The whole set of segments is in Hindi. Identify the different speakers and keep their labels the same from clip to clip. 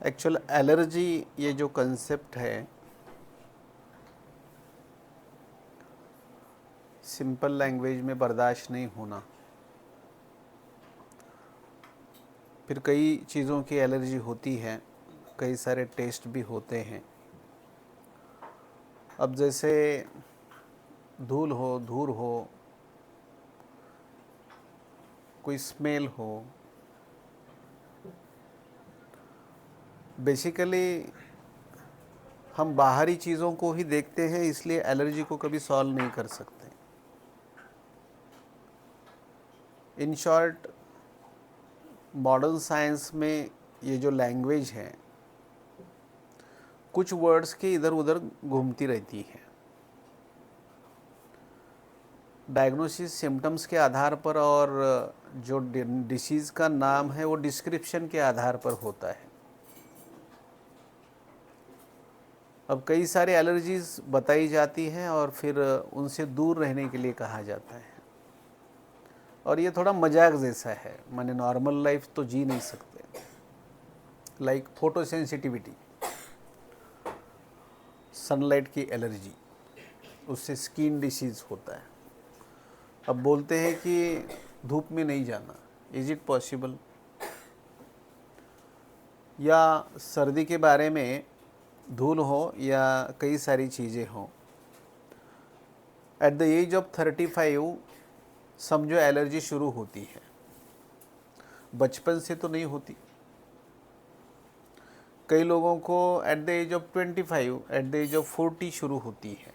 Speaker 1: एक्चुअल एलर्जी ये जो कंसेप्ट है, सिंपल लैंग्वेज में बर्दाश्त नहीं होना। फिर कई चीज़ों की एलर्जी होती है, कई सारे टेस्ट भी होते हैं। अब जैसे धूल हो, धूर हो, कोई स्मेल हो, बेसिकली हम बाहरी चीज़ों को ही देखते हैं, इसलिए एलर्जी को कभी सॉल्व नहीं कर सकते। इन शॉर्ट, मॉडर्न साइंस में ये जो लैंग्वेज है, कुछ वर्ड्स के इधर उधर घूमती रहती है। डायग्नोसिस सिम्टम्स के आधार पर और जो डिसीज़ का नाम है वो डिस्क्रिप्शन के आधार पर होता है। अब कई सारे एलर्जीज़ बताई जाती हैं और फिर उनसे दूर रहने के लिए कहा जाता है, और ये थोड़ा मजाक जैसा है, माने नॉर्मल लाइफ तो जी नहीं सकते। लाइक फोटो सेंसिटिविटी, सनलाइट की एलर्जी, उससे स्किन डिसीज़ होता है। अब बोलते हैं कि धूप में नहीं जाना, इज इट पॉसिबल? या सर्दी के बारे में, धूल हो या कई सारी चीज़ें हों, एट द एज ऑफ 35 समझो एलर्जी शुरू होती है। बचपन से तो नहीं होती। कई लोगों को at the age of 25, at the age of 40 शुरू होती है।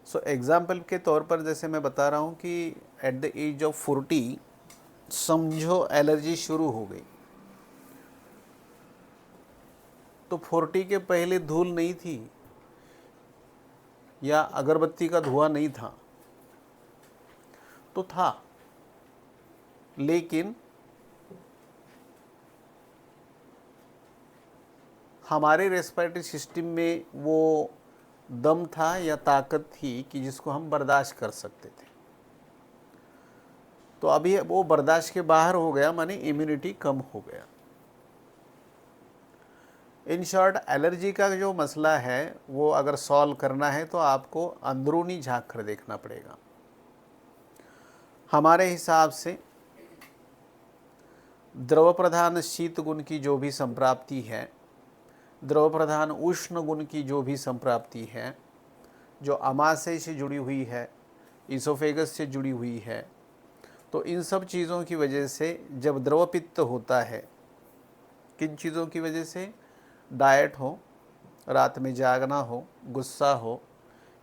Speaker 1: सो एग्ज़ाम्पल के तौर पर जैसे मैं बता रहा हूँ कि एट द एज ऑफ 40 समझो एलर्जी शुरू हो गई, तो 40 के पहले धूल नहीं थी या अगरबत्ती का धुआं नहीं था, तो था, लेकिन हमारे रेस्पिरेटरी सिस्टम में वो दम था या ताकत थी कि जिसको हम बर्दाश्त कर सकते थे। तो अभी वो बर्दाश्त के बाहर हो गया, माने इम्यूनिटी कम हो गया। इन शॉर्ट, एलर्जी का जो मसला है वो अगर सॉल्व करना है तो आपको अंदरूनी झांक कर देखना पड़ेगा। हमारे हिसाब से द्रव प्रधान शीत गुण की जो भी संप्राप्ति है, द्रव प्रधान उष्ण गुण की जो भी संप्राप्ति है, जो आमाशय से जुड़ी हुई है, इसोफेगस से जुड़ी हुई है, तो इन सब चीज़ों की वजह से जब द्रव पित्त होता है, किन चीज़ों की वजह से? डाइट हो, रात में जागना हो, गुस्सा हो,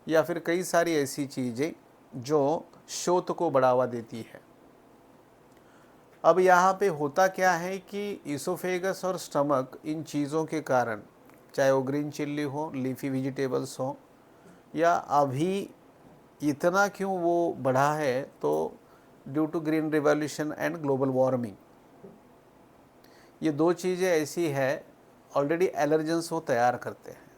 Speaker 1: या फिर कई सारी ऐसी चीज़ें जो शोथ को बढ़ावा देती है। अब यहाँ पे होता क्या है कि इसोफेगस और स्टमक, इन चीज़ों के कारण, चाहे वो ग्रीन चिल्ली हो, लीफी वेजिटेबल्स हो, या अभी इतना क्यों वो बढ़ा है, तो due to green revolution and global warming, ये दो चीज़ें ऐसी है ऑलरेडी एलर्जेंस वो तैयार करते हैं।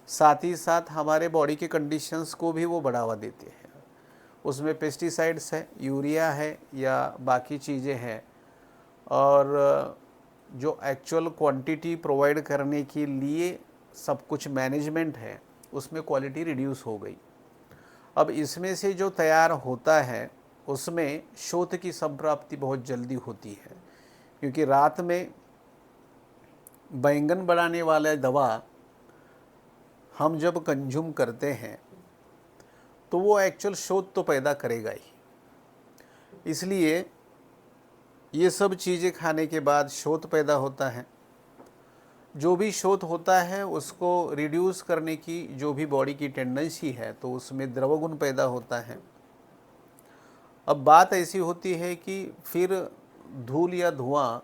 Speaker 1: साथ ही साथ हमारे बॉडी के कंडीशंस को भी वो बढ़ावा देते हैं। उसमें पेस्टिसाइड्स है, यूरिया है या बाकी चीज़ें हैं, और जो एक्चुअल क्वांटिटी प्रोवाइड करने के लिए सब कुछ मैनेजमेंट है, उसमें क्वालिटी रिड्यूस हो गई। अब इसमें से जो तैयार होता है उसमें शोथ की संप्राप्ति बहुत जल्दी होती है, क्योंकि रात में बैंगन बढ़ाने वाला दवा हम जब कंज्यूम करते हैं तो वो एक्चुअल शोथ तो पैदा करेगा ही। इसलिए ये सब चीज़ें खाने के बाद शोथ पैदा होता है। जो भी शोथ होता है उसको रिड्यूस करने की जो भी बॉडी की टेंडेंसी है, तो उसमें द्रवगुण पैदा होता है। अब बात ऐसी होती है कि फिर धूल या धुआं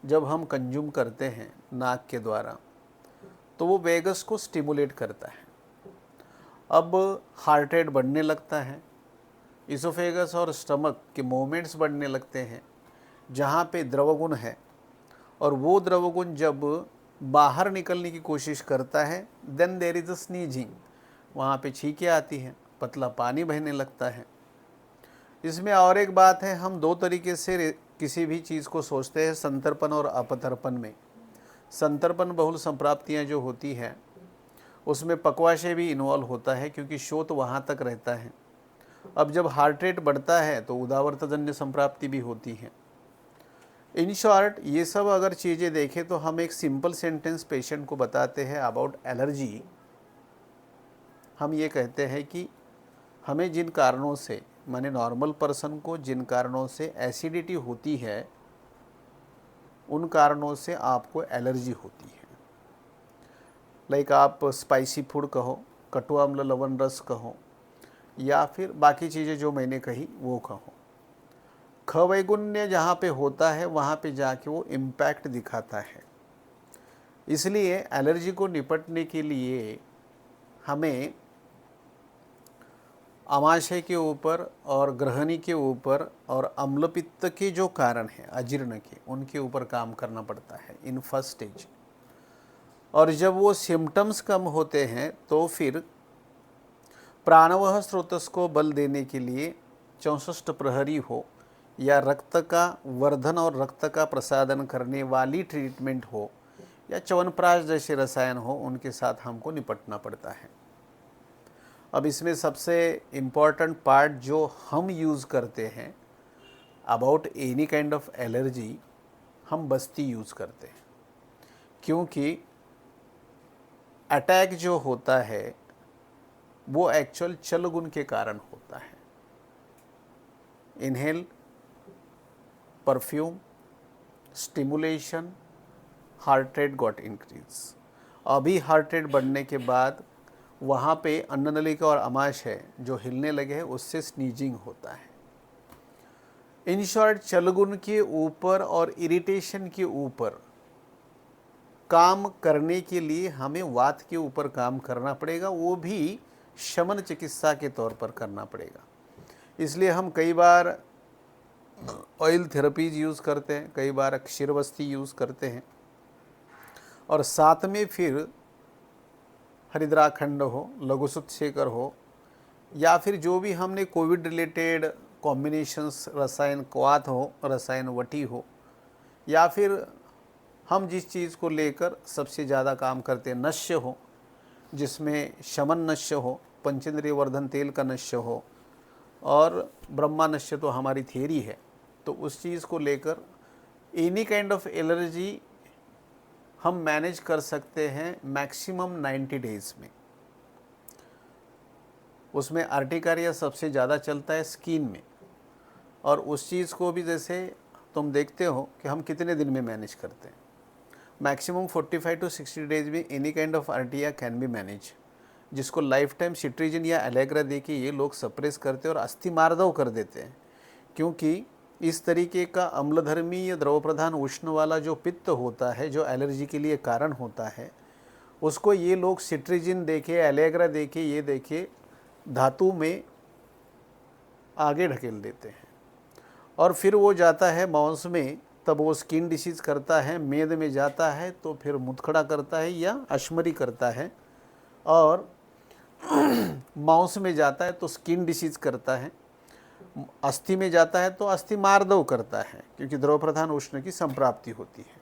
Speaker 1: जब हम कंज्यूम करते हैं नाक के द्वारा, तो वो वेगस को स्टिमुलेट करता है। अब हार्ट रेट बढ़ने लगता है, इसोफेगस और स्टमक के मूवमेंट्स बढ़ने लगते हैं जहाँ पे द्रवगुण है, और वो द्रवगुण जब बाहर निकलने की कोशिश करता है, then there is a sneezing, वहाँ पे छींकें आती हैं, पतला पानी बहने लगता है। इसमें और एक बात है, हम दो तरीके से किसी भी चीज़ को सोचते हैं, संतर्पण और अपतर्पण में। संतर्पण बहुल संप्राप्तियाँ जो होती हैं उसमें पक्वाशय भी इन्वॉल्व होता है, क्योंकि शोथ वहाँ तक रहता है। अब जब हार्ट रेट बढ़ता है तो उदावर्तजन्य संप्राप्ति भी होती है। इन शॉर्ट ये सब अगर चीज़ें देखें तो हम एक सिंपल सेंटेंस पेशेंट को बताते हैं अबाउट एलर्जी। हम ये कहते हैं कि हमें जिन कारणों से, माने नॉर्मल पर्सन को जिन कारणों से एसिडिटी होती है, उन कारणों से आपको एलर्जी होती है। लाइक आप स्पाइसी फूड कहो, कटु अम्ल लवण रस कहो, या फिर बाकी चीज़ें जो मैंने कही वो कहो। खवैगुण्य जहाँ पे होता है वहाँ पे जाके वो इम्पैक्ट दिखाता है। इसलिए एलर्जी को निपटने के लिए हमें आमाशय के ऊपर और ग्रहणी के ऊपर और अम्लपित्त के जो कारण हैं अजीर्ण के, उनके ऊपर काम करना पड़ता है इन फर्स्ट स्टेज। और जब वो सिम्टम्स कम होते हैं तो फिर प्राणवह स्रोतस को बल देने के लिए 64 प्रहरी हो या रक्त का वर्धन और रक्त का प्रसादन करने वाली ट्रीटमेंट हो या च्यवनप्राश जैसे रसायन हो, उनके साथ हमको निपटना पड़ता है। अब इसमें सबसे इम्पॉर्टेंट पार्ट जो हम यूज़ करते हैं about any kind of allergy, हम बस्ती यूज़ करते हैं, क्योंकि अटैक जो होता है वो एक्चुअल चलगुण के कारण होता है। Inhale, perfume, stimulation, heart rate got increase. अभी हार्ट रेट बढ़ने के बाद वहाँ पे अन्ननलिका और आमाशय जो हिलने लगे हैं उससे स्नीजिंग होता है। इन शॉर्ट चलगुण के ऊपर और इरिटेशन के ऊपर काम करने के लिए हमें वात के ऊपर काम करना पड़ेगा, वो भी शमन चिकित्सा के तौर पर करना पड़ेगा। इसलिए हम कई बार ऑयल थेरेपीज यूज़ करते हैं, कई बार क्षीरवस्ती यूज़ करते हैं, और साथ में फिर हरिद्राखंड हो, लघुसुत शेखर हो, या फिर जो भी हमने कोविड रिलेटेड कॉम्बिनेशंस, रसायन क्वाथ हो, रसायन वटी हो, या फिर हम जिस चीज़ को लेकर सबसे ज़्यादा काम करते हैं नश्य हो, जिसमें शमन नश्य हो, पंचेंद्रिय वर्धन तेल का नश्य हो, और ब्रह्मा नश्य तो हमारी थियरी है, तो उस चीज़ को लेकर एनी काइंड ऑफ एलर्जी हम मैनेज कर सकते हैं मैक्सिमम 90 डेज़ में। उसमें अर्टिकारिया सबसे ज़्यादा चलता है स्किन में, और उस चीज़ को भी जैसे तुम देखते हो कि हम कितने दिन में मैनेज करते हैं। मैक्सिमम 45 to 60 डेज में any kind of urticaria can be manage, जिसको लाइफ टाइम सिट्रीजिन या एलेग्रा दे के ये लोग सप्रेस करते हैं और अस्थि मार्दव कर देते हैं, क्योंकि इस तरीके का अम्लधर्मी या द्रव प्रधान उष्ण वाला जो पित्त होता है, जो एलर्जी के लिए कारण होता है, उसको ये लोग सिट्रीजिन देके, एलेग्रा देके, ये देके धातु में आगे ढकेल देते हैं, और फिर वो जाता है मांस में, तब वो स्किन डिसीज़ करता है, मेद में जाता है तो फिर मुतखड़ा करता है या अश्मरी करता है, और मांस में जाता है तो स्किन डिसीज़ करता है, अस्थि में जाता है तो अस्थि मार्दव करता है, क्योंकि द्रव प्रधान उष्ण की संप्राप्ति होती है।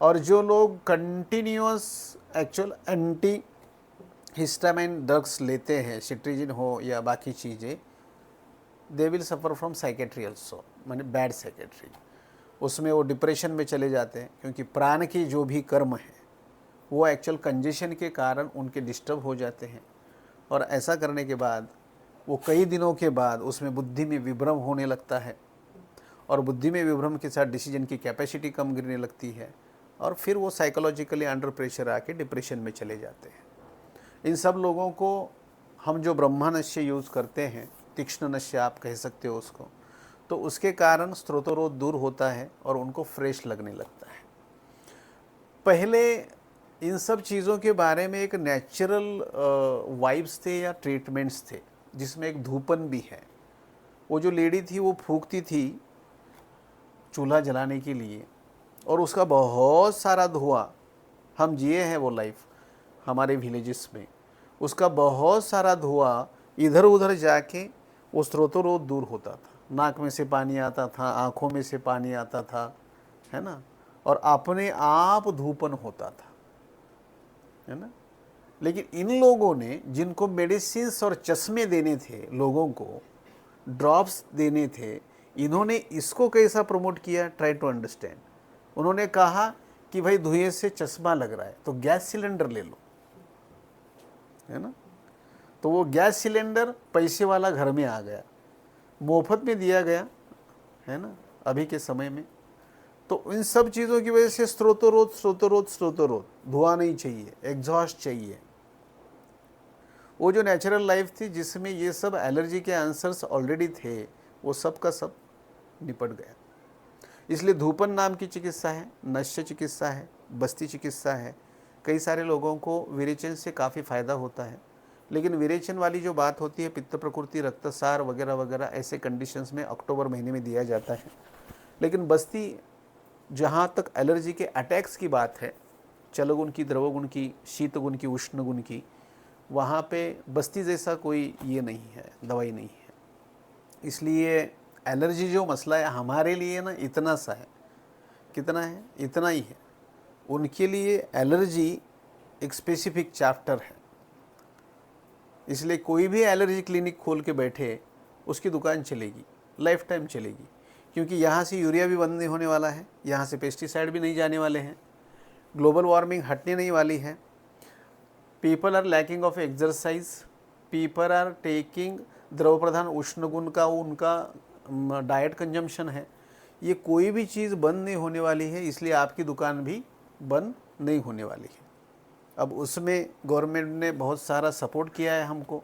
Speaker 1: और जो लोग continuous actual anti histamine drugs लेते हैं, सिट्रीजिन हो या बाकी चीज़ें, they will suffer from psychiatry also, माने बैड साइकेट्री। उसमें वो डिप्रेशन में चले जाते हैं, क्योंकि प्राण के जो भी कर्म हैं वो एक्चुअल कंजेशन के कारण उनके डिस्टर्ब हो जाते हैं, और ऐसा करने के बाद वो कई दिनों के बाद उसमें बुद्धि में विभ्रम होने लगता है, और बुद्धि में विभ्रम के साथ डिसीजन की कैपेसिटी कम गिरने लगती है, और फिर वो साइकोलॉजिकली अंडर प्रेशर आके डिप्रेशन में चले जाते हैं। इन सब लोगों को हम जो ब्रह्मानश्य यूज़ करते हैं, तीक्ष्ण नश्य आप कह सकते हो उसको, तो उसके कारण स्त्रोतरोध दूर होता है और उनको फ्रेश लगने लगता है। पहले इन सब चीज़ों के बारे में एक नेचुरल वाइब्स थे या ट्रीटमेंट्स थे, जिसमें एक धूपन भी है। वो जो लेडी थी वो फूंकती थी चूल्हा जलाने के लिए, और उसका बहुत सारा धुआं, हम जिए हैं वो लाइफ हमारे विलेजेस में, उसका बहुत सारा धुआं इधर उधर जाके वो स्रोतोरोध दूर होता था। नाक में से पानी आता था, आँखों में से पानी आता था, है ना, और अपने आप धूपन होता था, है ना। लेकिन इन लोगों ने, जिनको मेडिसिन्स और चश्मे देने थे, लोगों को ड्रॉप्स देने थे, इन्होंने इसको कैसा प्रमोट किया, ट्राई टू अंडरस्टैंड। उन्होंने कहा कि भाई धुएं से चश्मा लग रहा है तो गैस सिलेंडर ले लो, है ना। तो वो गैस सिलेंडर पैसे वाला घर में आ गया, मुफ्त में दिया गया, है ना, अभी के समय में। तो इन सब चीज़ों की वजह से स्रोतोरोध धुआं नहीं चाहिए, एग्जॉस्ट चाहिए। वो जो नेचुरल लाइफ थी जिसमें ये सब एलर्जी के आंसर्स ऑलरेडी थे, वो सब का सब निपट गया। इसलिए धूपन नाम की चिकित्सा है, नश्य चिकित्सा है, बस्ती चिकित्सा है। कई सारे लोगों को विरेचन से काफ़ी फ़ायदा होता है, लेकिन विरेचन वाली जो बात होती है, पित्त प्रकृति, रक्तसार वगैरह वगैरह, ऐसे कंडीशंस में अक्टूबर महीने में दिया जाता है। लेकिन बस्ती, जहाँ तक एलर्जी के अटैक्स की बात है, चलगुण की, द्रवगुण की, शीत गुण की, उष्ण गुण की, वहाँ पे बस्ती जैसा कोई ये नहीं है, दवाई नहीं है। इसलिए एलर्जी जो मसला है हमारे लिए ना इतना सा है, कितना है, इतना ही है। उनके लिए एलर्जी एक स्पेसिफिक चैप्टर है। इसलिए कोई भी एलर्जी क्लिनिक खोल के बैठे, उसकी दुकान चलेगी, लाइफ टाइम चलेगी, क्योंकि यहाँ से यूरिया भी बंद नहीं होने वाला है, यहाँ से पेस्टिसाइड भी नहीं जाने वाले हैं, ग्लोबल वार्मिंग हटने नहीं वाली है। People are lacking of exercise, people are taking द्रव प्रधान उष्ण गुण का उनका डाइट कंजम्पशन है। ये कोई भी चीज़ बंद नहीं होने वाली है, इसलिए आपकी दुकान भी बंद नहीं होने वाली है। अब उसमें गवर्नमेंट ने बहुत सारा सपोर्ट किया है हमको,